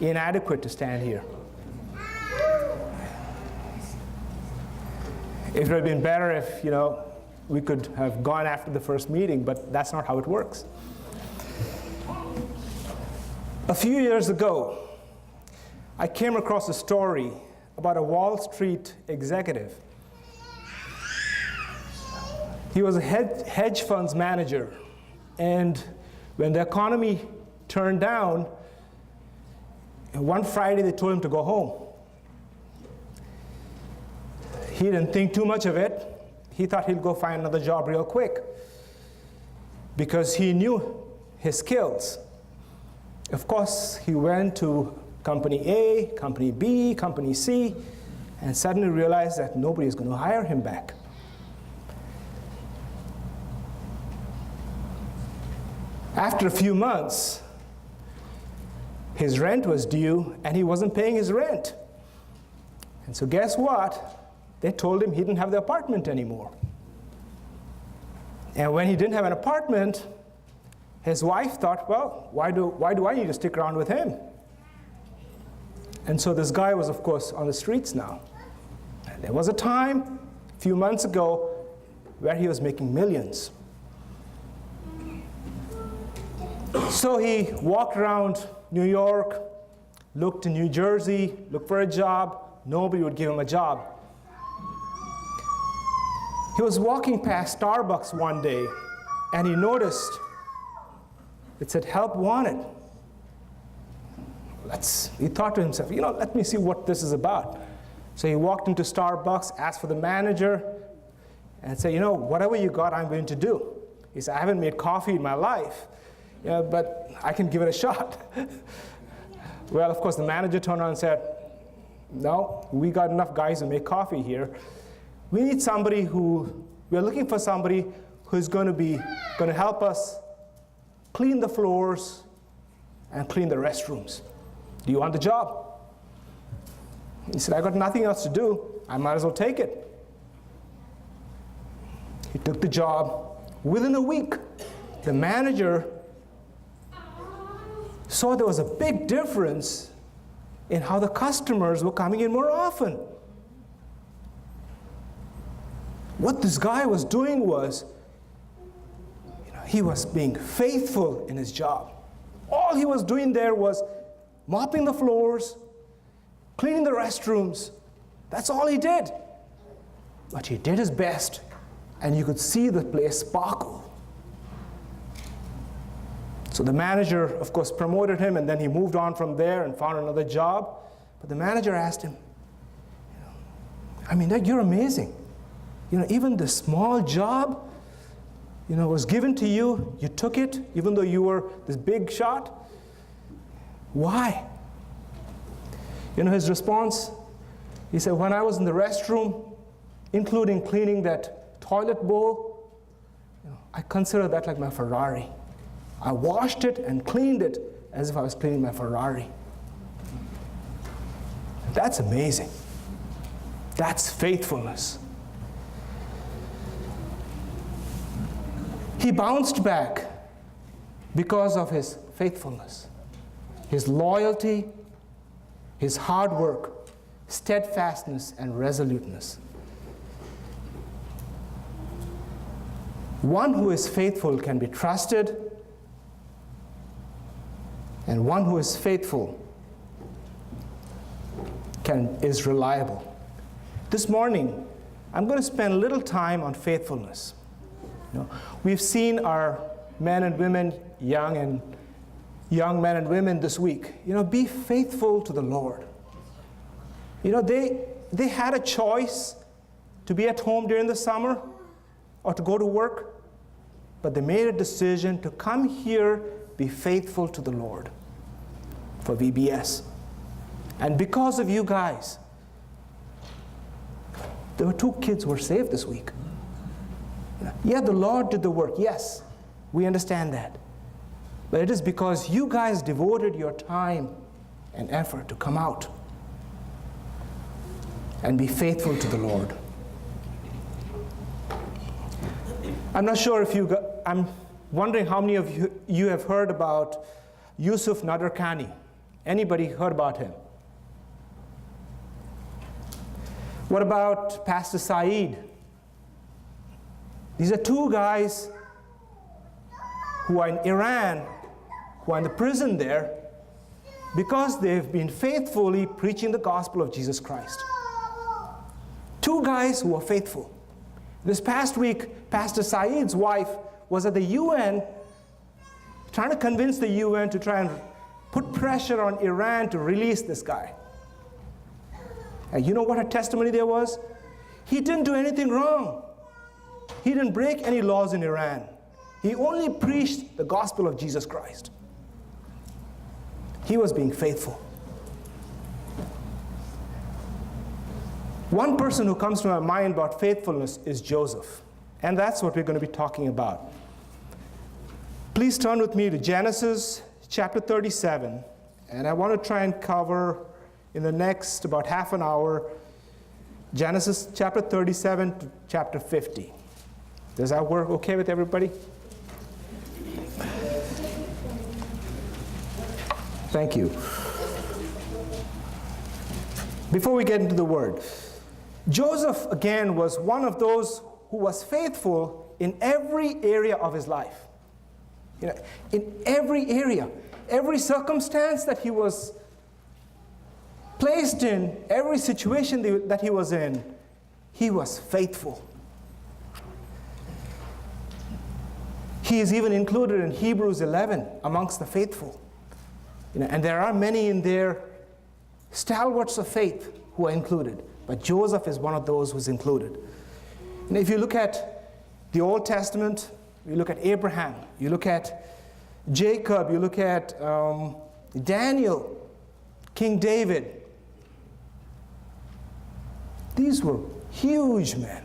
inadequate to stand here. It would have been better if, we could have gone after the first meeting, but that's not how it works. A few years ago, I came across a story about a Wall Street executive. He was a hedge funds manager, and when the economy turned down, one Friday they told him to go home. He didn't think too much of it. He thought he'd go find another job real quick because he knew his skills. Of course, he went to company A, company B, company C, and suddenly realized that nobody is going to hire him back. After a few months, his rent was due, and he wasn't paying his rent. And so guess what? They told him he didn't have the apartment anymore. And when he didn't have an apartment, his wife thought, well, why do I need to stick around with him? And so this guy was, of course, on the streets now. And there was a time, a few months ago, where he was making millions. So he walked around New York, looked in New Jersey, looked for a job. Nobody would give him a job. He was walking past Starbucks one day, and he noticed it said, "Help wanted." He thought to himself, let me see what this is about. So he walked into Starbucks, asked for the manager, and said, whatever you got, I'm going to do. He said, I haven't made coffee in my life, but I can give it a shot. Well, of course, the manager turned around and said, no, we got enough guys who make coffee here. We need we're looking for somebody who's going to help us clean the floors and clean the restrooms. Do you want the job? He said, I got nothing else to do. I might as well take it. He took the job. Within a week, the manager saw there was a big difference in how the customers were coming in more often. What this guy was doing was, he was being faithful in his job. All he was doing there was mopping the floors, cleaning the restrooms. That's all he did. But he did his best, and you could see the place sparkle. So the manager, of course, promoted him, and then he moved on from there and found another job. But the manager asked him, you're amazing. Even the small job, was given to you, you took it, even though you were this big shot. Why? His response, he said, when I was in the restroom, including cleaning that toilet bowl, I consider that like my Ferrari. I washed it and cleaned it as if I was cleaning my Ferrari. That's amazing. That's faithfulness. He bounced back because of his faithfulness, his loyalty, his hard work, steadfastness, and resoluteness. One who is faithful can be trusted, and one who is faithful is reliable. This morning, I'm going to spend a little time on faithfulness. We've seen our men and women, young men and women this week, be faithful to the Lord. They had a choice to be at home during the summer or to go to work, but they made a decision to come here, be faithful to the Lord for VBS. And because of you guys, there were 2 kids who were saved this week. Yeah, the Lord did the work. Yes, we understand that. But it is because you guys devoted your time and effort to come out and be faithful to the Lord. I'm not sure if I'm wondering how many of you have heard about Yusuf Nadarkhani Anybody heard about him? What about Pastor Saeed? These are two guys who are in Iran, who are in the prison there, because they've been faithfully preaching the gospel of Jesus Christ. Two guys who are faithful. This past week, Pastor Saeed's wife was at the UN trying to convince the UN to try and put pressure on Iran to release this guy. And you know what her testimony there was? He didn't do anything wrong. He didn't break any laws in Iran. He only preached the gospel of Jesus Christ. He was being faithful. One person who comes to my mind about faithfulness is Joseph. And that's what we're going to be talking about. Please turn with me to Genesis chapter 37. And I want to try and cover in the next about half an hour Genesis chapter 37 to chapter 50. Does that work okay with everybody? Thank you. Before we get into the word, Joseph, again, was one of those who was faithful in every area of his life. You know, in every area, every circumstance that he was placed in, every situation that he was in, he was faithful. He is even included in Hebrews 11 amongst the faithful. You know, and there are many in there, stalwarts of faith, who are included. But Joseph is one of those who's included. And if you look at the Old Testament, you look at Abraham, you look at Jacob, you look at Daniel, King David. These were huge men.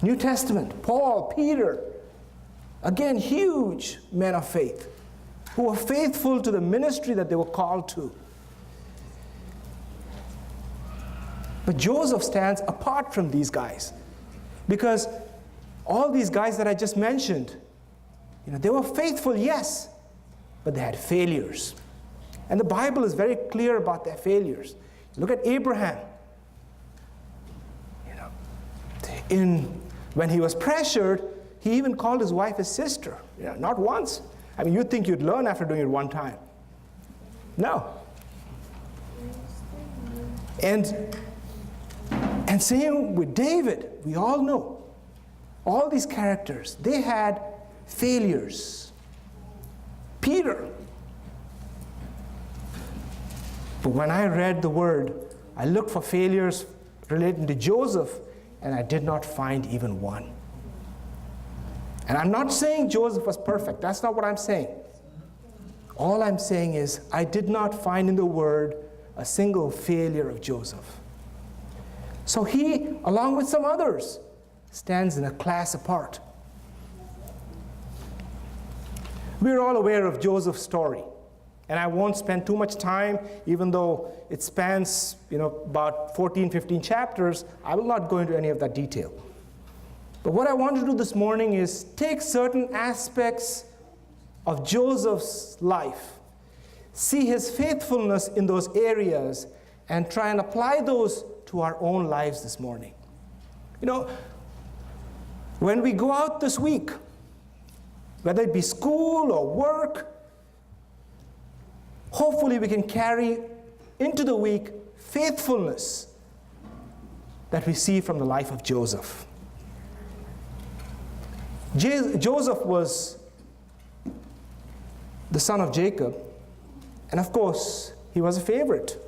New Testament, Paul, Peter, again, huge men of faith who were faithful to the ministry that they were called to. But Joseph stands apart from these guys because all these guys that I just mentioned, you know, they were faithful, yes, but they had failures. And the Bible is very clear about their failures. Look at Abraham. You know, when he was pressured, he even called his wife his sister. You know, not once. I mean, you'd think you'd learn after doing it one time. No. And same with David. We all know. All these characters, they had failures. Peter. But when I read the word, I looked for failures relating to Joseph, and I did not find even one. And I'm not saying Joseph was perfect. That's not what I'm saying. All I'm saying is I did not find in the word a single failure of Joseph. So he, along with some others, stands in a class apart. We're all aware of Joseph's story. And I won't spend too much time, even though it spans, about 14, 15 chapters. I will not go into any of that detail. But what I want to do this morning is take certain aspects of Joseph's life, see his faithfulness in those areas, and try and apply those to our own lives this morning. You know, when we go out this week, whether it be school or work, hopefully we can carry into the week faithfulness that we see from the life of Joseph. Joseph was the son of Jacob, and of course, he was a favorite.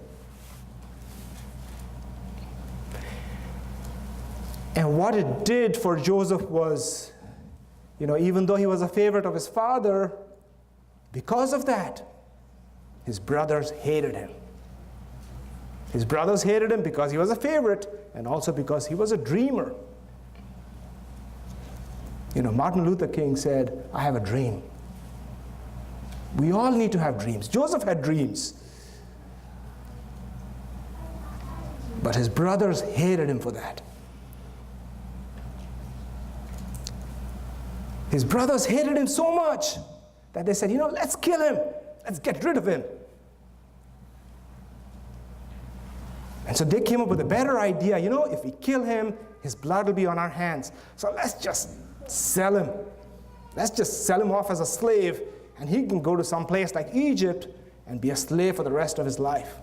And what it did for Joseph was, even though he was a favorite of his father, because of that, his brothers hated him. His brothers hated him because he was a favorite, and also because he was a dreamer. Martin Luther King said, "I have a dream." We all need to have dreams. Joseph had dreams. But his brothers hated him for that. His brothers hated him so much that they said, let's kill him. Let's get rid of him. And so they came up with a better idea. If we kill him, his blood will be on our hands. So let's just sell him. Let's just sell him off as a slave, and he can go to some place like Egypt and be a slave for the rest of his life.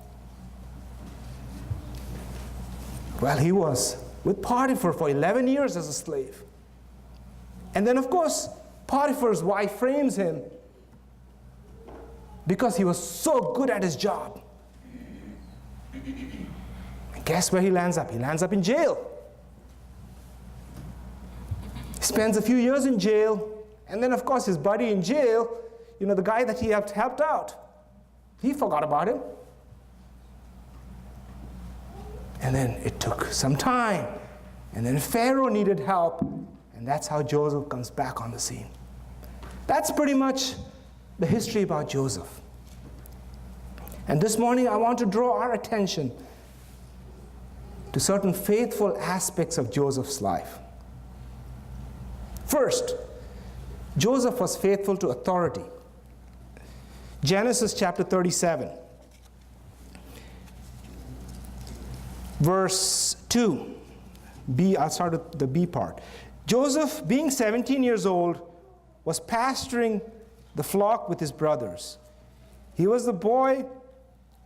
Well, he was with Potiphar for 11 years as a slave. And then, of course, Potiphar's wife frames him because he was so good at his job. And guess where he lands up? He lands up in jail. He spends a few years in jail, and then, of course, his buddy in jail, the guy that he helped out, he forgot about him. And then it took some time, and then Pharaoh needed help, and that's how Joseph comes back on the scene. That's pretty much the history about Joseph. And this morning I want to draw our attention to certain faithful aspects of Joseph's life. First, Joseph was faithful to authority. Genesis chapter 37, verse 2. I'll start with the B part. Joseph, being 17 years old, was pasturing the flock with his brothers. He was the boy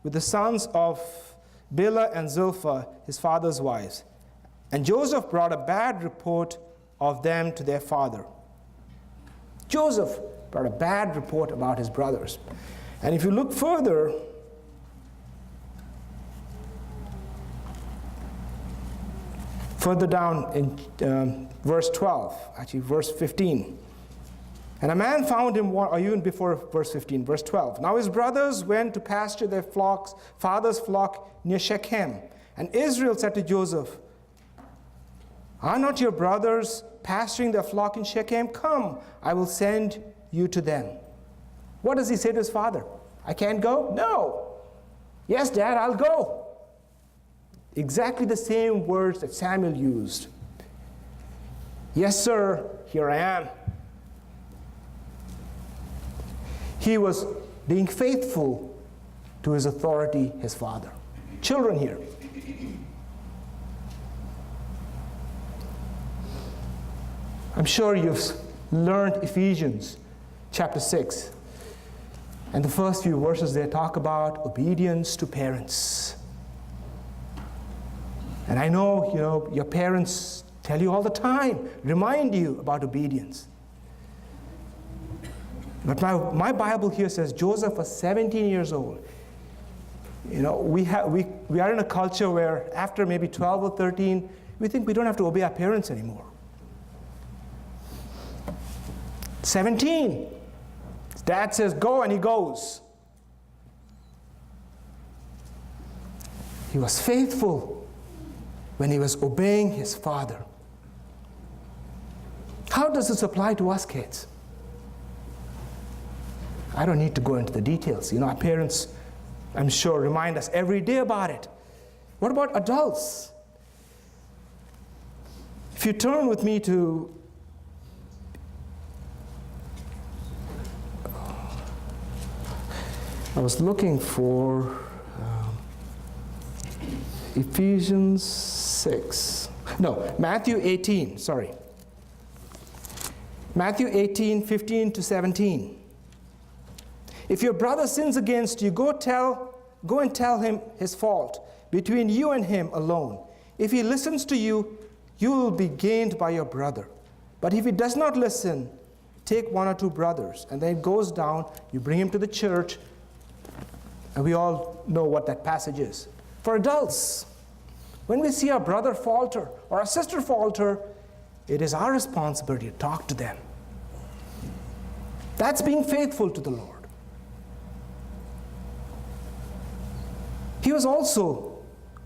with the sons of Bilhah and Zilpah, his father's wives. And Joseph brought a bad report of them to their father. Joseph brought a bad report about his brothers. And if you look further, down in verse 12, actually verse 15. And a man found him, or even before verse 15, verse 12. Now his brothers went to pasture their father's flock near Shechem. And Israel said to Joseph, are not your brothers pasturing their flock in Shechem? Come, I will send you to them. What does he say to his father? I can't go? No. Yes, Dad, I'll go. Exactly the same words that Samuel used. Yes, sir, here I am. He was being faithful to his authority, his father. Children here. I'm sure you've learned Ephesians chapter 6. And the first few verses there talk about obedience to parents. And I know, your parents tell you all the time, remind you about obedience. But my Bible here says Joseph was 17 years old. We are in a culture where after maybe 12 or 13, we think we don't have to obey our parents anymore. 17. His dad says go, and he goes. He was faithful when he was obeying his father. How does this apply to us kids? I don't need to go into the details. Our parents, I'm sure, remind us every day about it. What about adults? If you turn with me to I was looking for Ephesians 6. No, Matthew 18, sorry. Matthew 18, 15 to 17. If your brother sins against you, go and tell him his fault, between you and him alone. If he listens to you, you will be gained by your brother. But if he does not listen, take one or two brothers. And then it goes down, you bring him to the church, and we all know what that passage is. For adults, when we see our brother falter or our sister falter, it is our responsibility to talk to them. That's being faithful to the Lord. He was also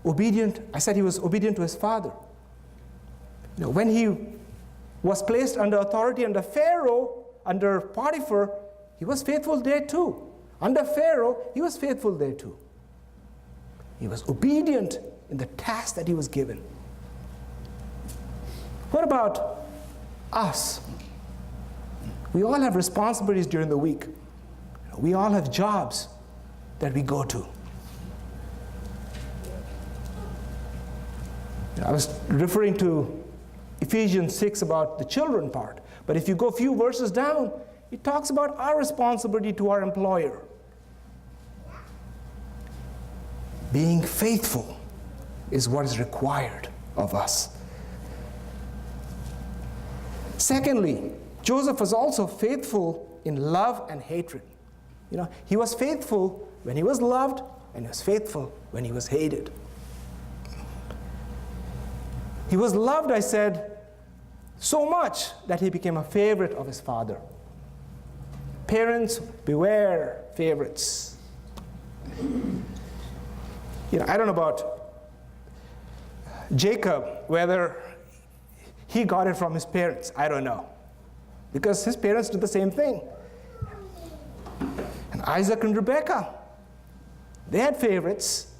obedient. I said he was obedient to his father. When he was placed under authority under Pharaoh, under Potiphar, he was faithful there too. Under Pharaoh, he was faithful there too. He was obedient in the task that he was given. What about us? We all have responsibilities during the week. We all have jobs that we go to. I was referring to Ephesians 6 about the children part. But if you go a few verses down, it talks about our responsibility to our employer. Being faithful is what is required of us. Secondly, Joseph was also faithful in love and hatred. He was faithful when he was loved, and he was faithful when he was hated. He was loved, I said, so much that he became a favorite of his father. Parents, beware favorites. I don't know about Jacob, whether he got it from his parents. I don't know. Because his parents did the same thing. And Isaac and Rebekah, they had favorites.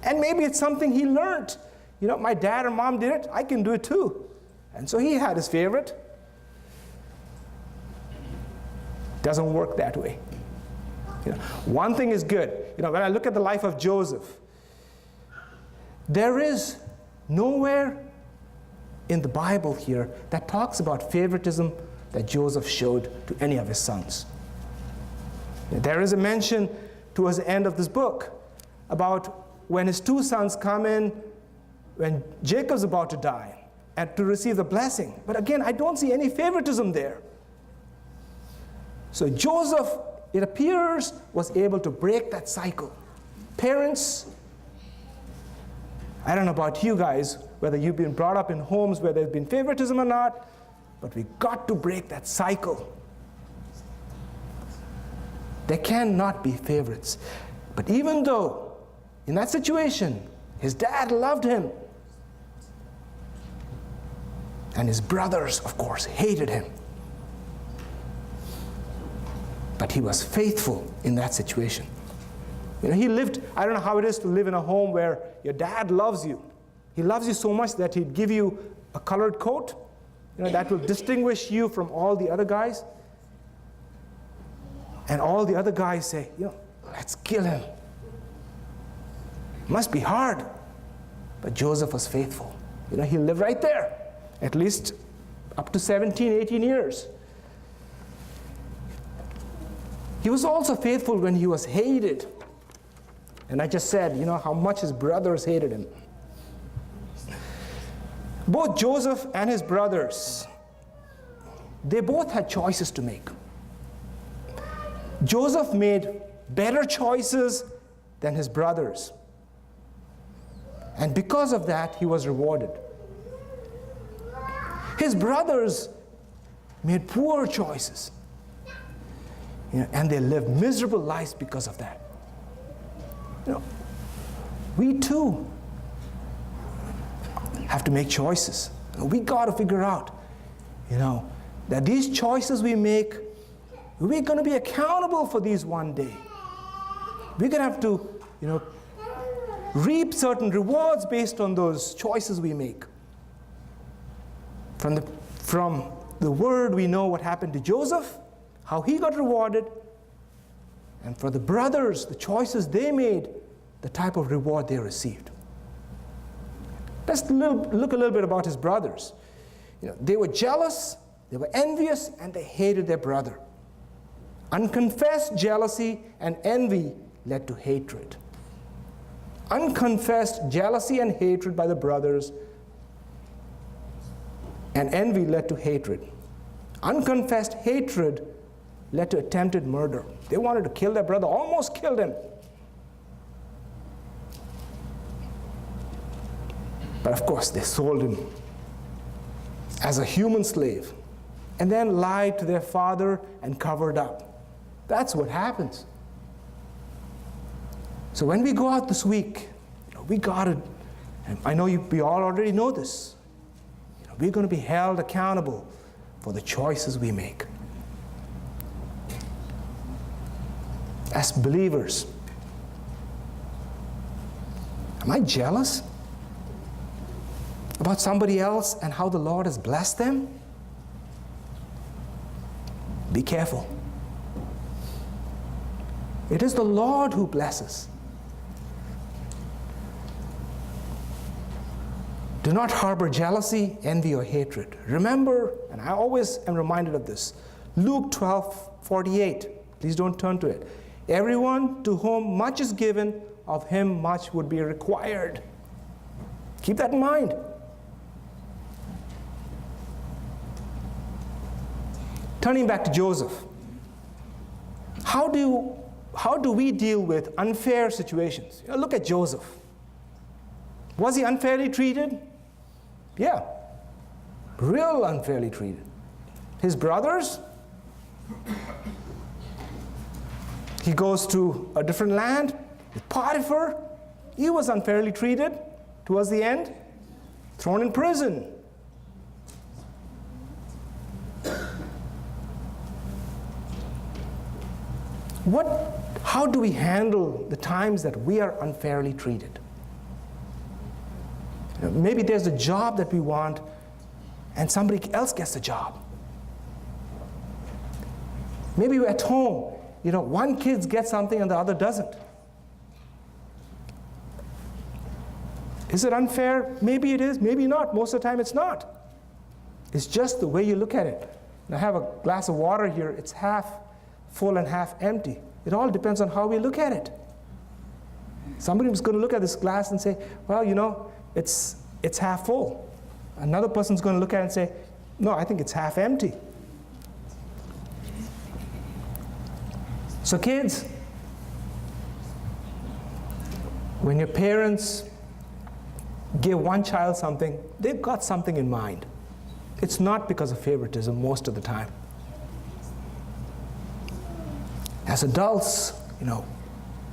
And maybe it's something he learned. My dad and mom did it, I can do it too. And so he had his favorite. Doesn't work that way. One thing is good. When I look at the life of Joseph, there is nowhere in the Bible here that talks about favoritism that Joseph showed to any of his sons. There is a mention towards the end of this book about when his two sons come in when Jacob's about to die and to receive the blessing. But again, I don't see any favoritism there. So Joseph, it appears, was able to break that cycle. Parents, I don't know about you guys, whether you've been brought up in homes where there's been favoritism or not, but we got to break that cycle. There cannot be favorites. But even though, in that situation, his dad loved him, and his brothers, of course, hated him, but he was faithful in that situation. He lived, I don't know how it is to live in a home where your dad loves you. He loves you so much that he'd give you a colored coat, that will distinguish you from all the other guys. And all the other guys say, let's kill him. Must be hard. But Joseph was faithful. He lived right there, at least up to 17, 18 years. He was also faithful when he was hated. And I just said, how much his brothers hated him. Both Joseph and his brothers, they both had choices to make. Joseph made better choices than his brothers. And because of that, he was rewarded. His brothers made poor choices. And they lived miserable lives because of that. We too have to make choices. We got to figure out, that these choices we make, we're going to be accountable for these one day. We're going to have to, reap certain rewards based on those choices we make. From the word, we know what happened to Joseph, how he got rewarded, and for the brothers, the choices they made, the type of reward they received. Let's look a little bit about his brothers. They were jealous, they were envious, and they hated their brother. Unconfessed jealousy and envy led to hatred. Unconfessed jealousy and hatred by the brothers, and envy led to hatred. Unconfessed hatred led to attempted murder. They wanted to kill their brother, almost killed him. But of course, they sold him as a human slave and then lied to their father and covered up. That's what happens. So when we go out this week, we got to, and I know we all already know this, we're going to be held accountable for the choices we make. As believers, am I jealous about somebody else and how the Lord has blessed them? Be careful. It is the Lord who blesses. Do not harbor jealousy, envy, or hatred. Remember, and I always am reminded of this, Luke 12:48. Please don't turn to it. Everyone to whom much is given, of him much would be required. Keep that in mind. Turning back to Joseph. How do we deal with unfair situations? Look at Joseph. Was he unfairly treated? Yeah. Real unfairly treated. His brothers? He goes to a different land with Potiphar. He was unfairly treated towards the end, thrown in prison. How do we handle the times that we are unfairly treated? Maybe there's a job that we want and somebody else gets the job. Maybe we're at home, one kid gets something and the other doesn't. Is it unfair? Maybe it is, maybe not. Most of the time it's not. It's just the way you look at it. I have a glass of water here, it's half full and half empty. It all depends on how we look at it. Somebody was going to look at this glass and say, well, it's half full. Another person's going to look at it and say, no, I think it's half empty. So kids, when your parents give one child something, they've got something in mind. It's not because of favoritism most of the time. As adults,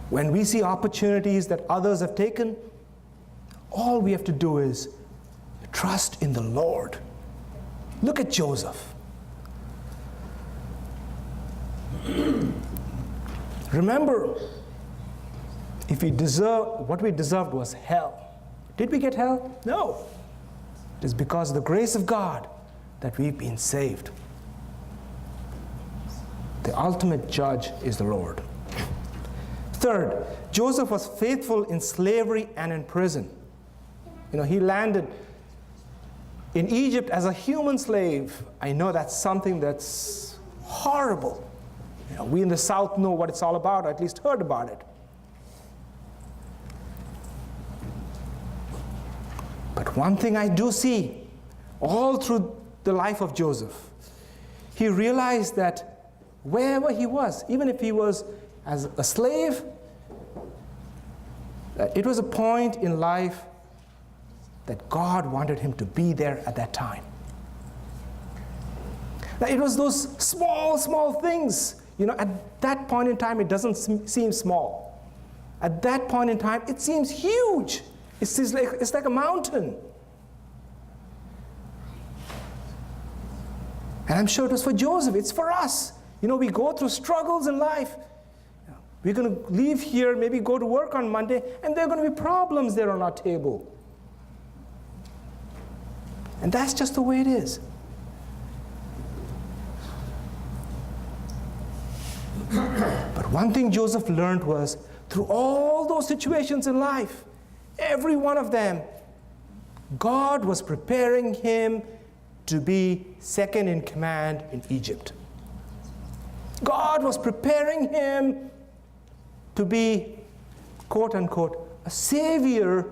when we see opportunities that others have taken, all we have to do is trust in the Lord. Look at Joseph. Remember, what we deserved was hell. Did we get hell? No. It is because of the grace of God that we've been saved. The ultimate judge is the Lord. Third, Joseph was faithful in slavery and in prison. He landed in Egypt as a human slave. I know that's something that's horrible. We in the South know what it's all about, or at least heard about it. But one thing I do see all through the life of Joseph, he realized that wherever he was, even if he was as a slave, it was a point in life that God wanted him to be there at that time. Now, it was those small things. At that point in time, it doesn't seem small. At that point in time, it seems huge. It's like a mountain. And I'm sure it was for Joseph. It's for us. We go through struggles in life. We're going to leave here, maybe go to work on Monday, and there are going to be problems there on our table. And that's just the way it is. But one thing Joseph learned was, through all those situations in life, every one of them, God was preparing him to be second in command in Egypt. God was preparing him to be, quote unquote, a savior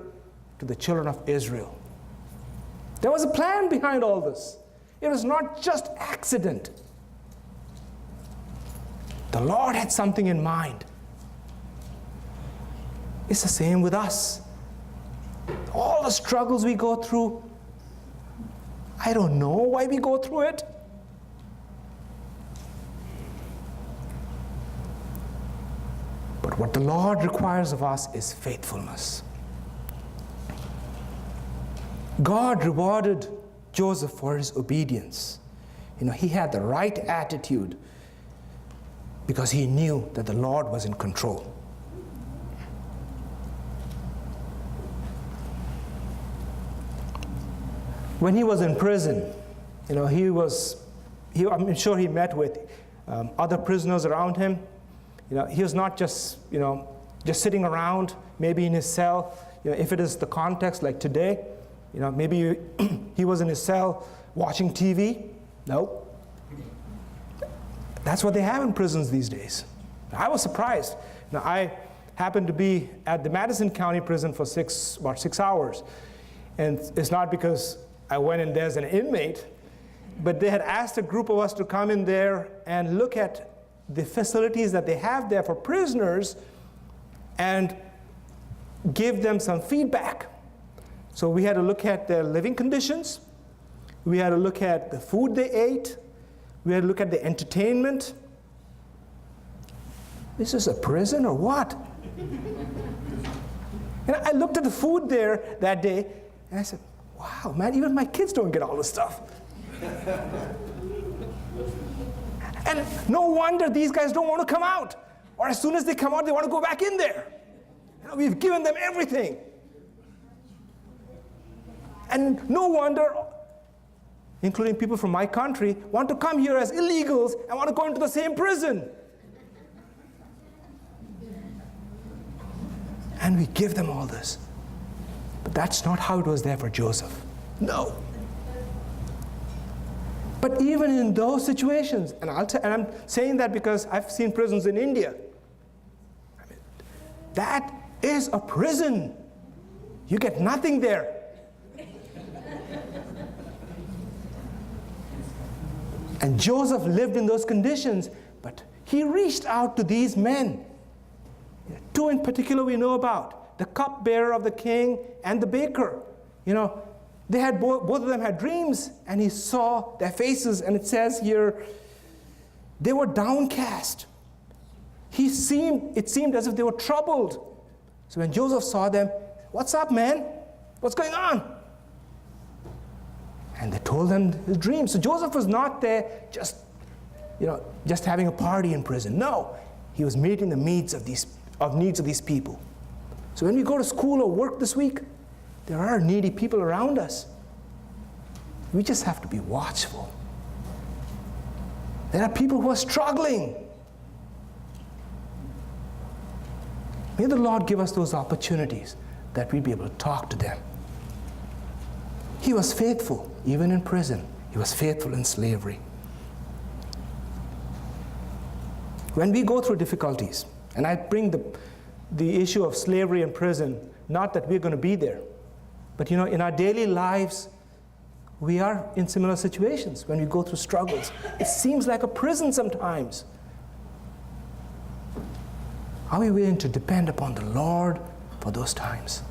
to the children of Israel. There was a plan behind all this. It was not just accident. The Lord had something in mind. It's the same with us. All the struggles we go through, I don't know why we go through it. But what the Lord requires of us is faithfulness. God rewarded Joseph for his obedience. He had the right attitude because he knew that the Lord was in control. When he was in prison, I'm sure he met with other prisoners around him. He was not just sitting around, maybe in his cell. If it is the context like today, Maybe he was in his cell watching TV. No. That's what they have in prisons these days. I was surprised. Now, I happened to be at the Madison County Prison for about 6 hours. And it's not because I went in there as an inmate, but they had asked a group of us to come in there and look at the facilities that they have there for prisoners and give them some feedback. So we had to look at their living conditions. We had to look at the food they ate. We had to look at the entertainment. This is a prison or what? And I looked at the food there that day, and I said, wow, man, even my kids don't get all this stuff. And no wonder these guys don't want to come out. Or as soon as they come out, they want to go back in there. We've given them everything. And no wonder, including people from my country, want to come here as illegals and want to go into the same prison. And we give them all this. But that's not how it was there for Joseph. No. But even in those situations, and I'm saying that because I've seen prisons in India. That is a prison. You get nothing there. And Joseph lived in those conditions, but he reached out to these men. Two in particular we know about, the cupbearer of the king and the baker. They had both of them had dreams, and he saw their faces, and it says here, they were downcast. It seemed as if they were troubled. So when Joseph saw them, what's up, man? What's going on? And they told him his dream. So Joseph was not there just having a party in prison. No, he was meeting the needs of these people. So when we go to school or work this week, there are needy people around us. We just have to be watchful. There are people who are struggling. May the Lord give us those opportunities that we'd be able to talk to them. He was faithful, even in prison. He was faithful in slavery. When we go through difficulties, and I bring the issue of slavery and prison, not that we're going to be there, but in our daily lives, we are in similar situations when we go through struggles. It seems like a prison sometimes. Are we willing to depend upon the Lord for those times?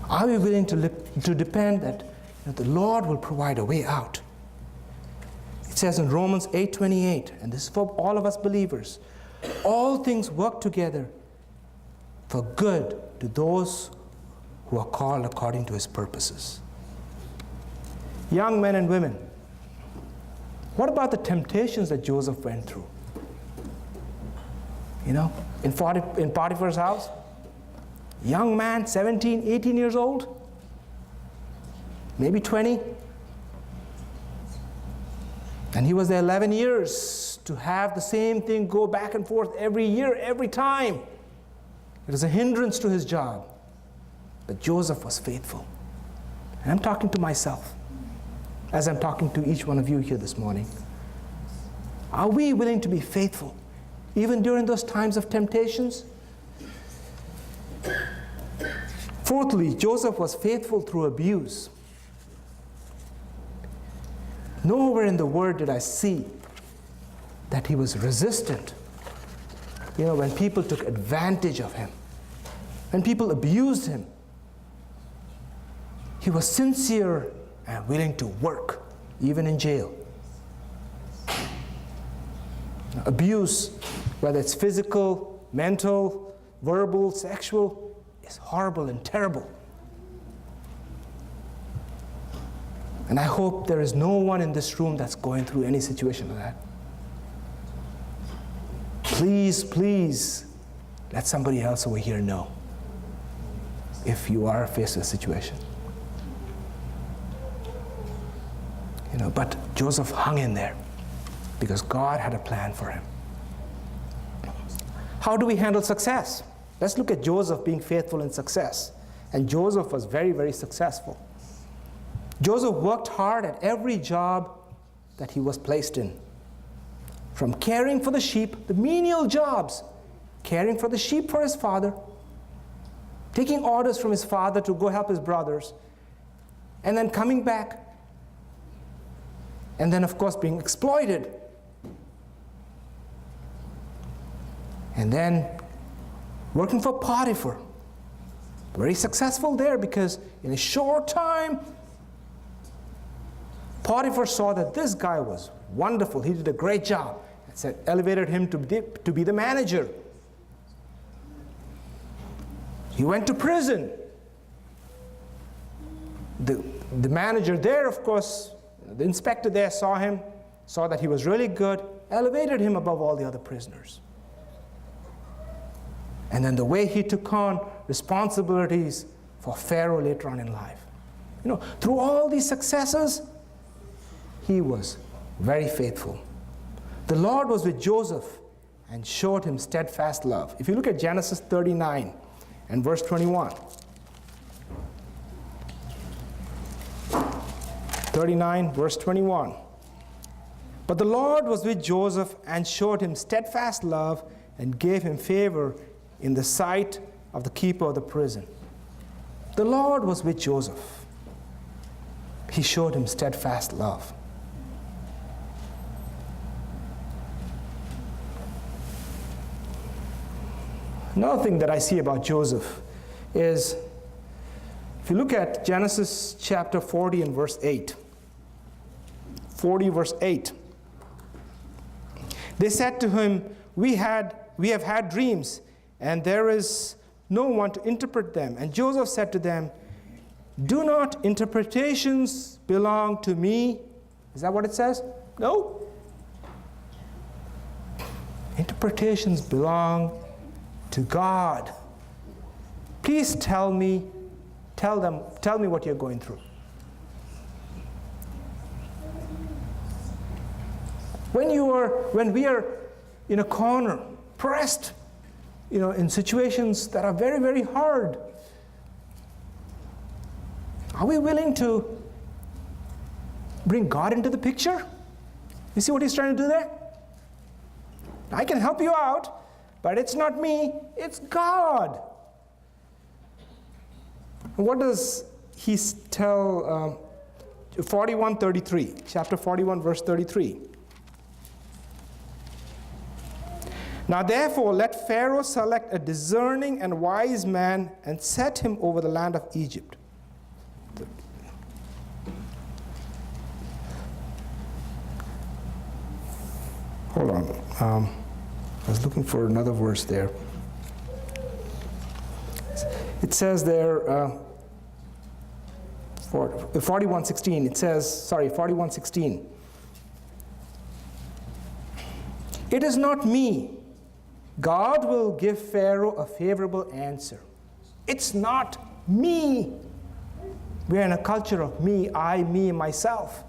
Are we willing to depend that the Lord will provide a way out? It says in Romans 8:28, and this is for all of us believers, all things work together for good to those who are called according to his purposes. Young men and women, what about the temptations that Joseph went through? In Potiphar's house, young man, 17, 18 years old, maybe 20. And he was there 11 years to have the same thing go back and forth every year, every time. It was a hindrance to his job. But Joseph was faithful. And I'm talking to myself, as I'm talking to each one of you here this morning. Are we willing to be faithful, even during those times of temptations? Fourthly, Joseph was faithful through abuse. Nowhere in the Word did I see that he was resistant. When people took advantage of him, when people abused him, he was sincere and willing to work, even in jail. Abuse, whether it's physical, mental, verbal, sexual, is horrible and terrible. And I hope there is no one in this room that's going through any situation like that. Please, please, let somebody else over here know if you are faced with a situation. But Joseph hung in there because God had a plan for him. How do we handle success? Let's look at Joseph being faithful in success. And Joseph was very, very successful. Joseph worked hard at every job that he was placed in. From caring for the sheep, the menial jobs, caring for the sheep for his father, taking orders from his father to go help his brothers, and then coming back, and then, of course, being exploited. And then working for Potiphar. Very successful there because in a short time, Potiphar saw that this guy was wonderful. He did a great job. And said, elevated him to be the manager. He went to prison. The manager there, of course, the inspector there saw him, saw that he was really good, elevated him above all the other prisoners. And then the way he took on responsibilities for Pharaoh later on in life. Through all these successes, he was very faithful. The Lord was with Joseph and showed him steadfast love. If you look at Genesis 39 and verse 21. 39, verse 21. But the Lord was with Joseph and showed him steadfast love and gave him favor in the sight of the keeper of the prison. The Lord was with Joseph. He showed him steadfast love. Another thing that I see about Joseph is, if you look at Genesis chapter 40 and verse 8. 40 verse 8. They said to him, we have had dreams, and there is no one to interpret them. And Joseph said to them, do not interpretations belong to me? Is that what it says? No. Interpretations belong to God. Please tell me what you're going through. When we are in a corner, pressed, in situations that are very, very hard, are we willing to bring God into the picture? You see what he's trying to do there? I can help you out, but it's not me, it's God. What does he tell 41:33, chapter 41, verse 33? Now therefore let Pharaoh select a discerning and wise man and set him over the land of Egypt. Hold on. I was looking for another verse there. It says there, 41:16, it says, 41:16. It is not me. God will give Pharaoh a favorable answer. It's not me. We're in a culture of me, I, me, myself.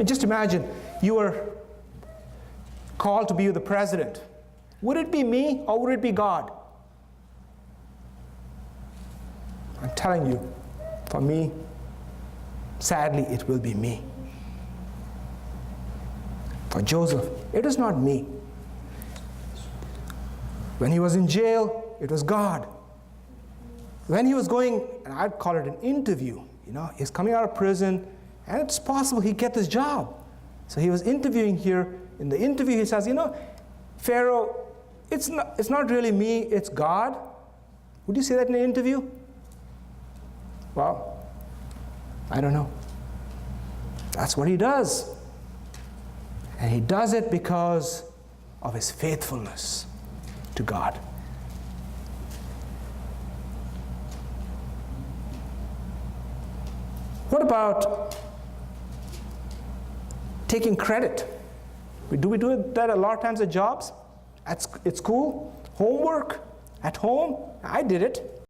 Just imagine you were called to be the president. Would it be me or would it be God? I'm telling you, for me, sadly, it will be me. For Joseph, it is not me. When he was in jail, it was God. When he was going, and I'd call it an interview, he's coming out of prison, and it's possible he'd get this job. So he was interviewing here. In the interview, he says, Pharaoh, it's not really me, it's God. Would you say that in an interview? Well, I don't know. That's what he does. And he does it because of his faithfulness to God. What about taking credit? Do we do that a lot of times at jobs, at school, homework, at home? I did it.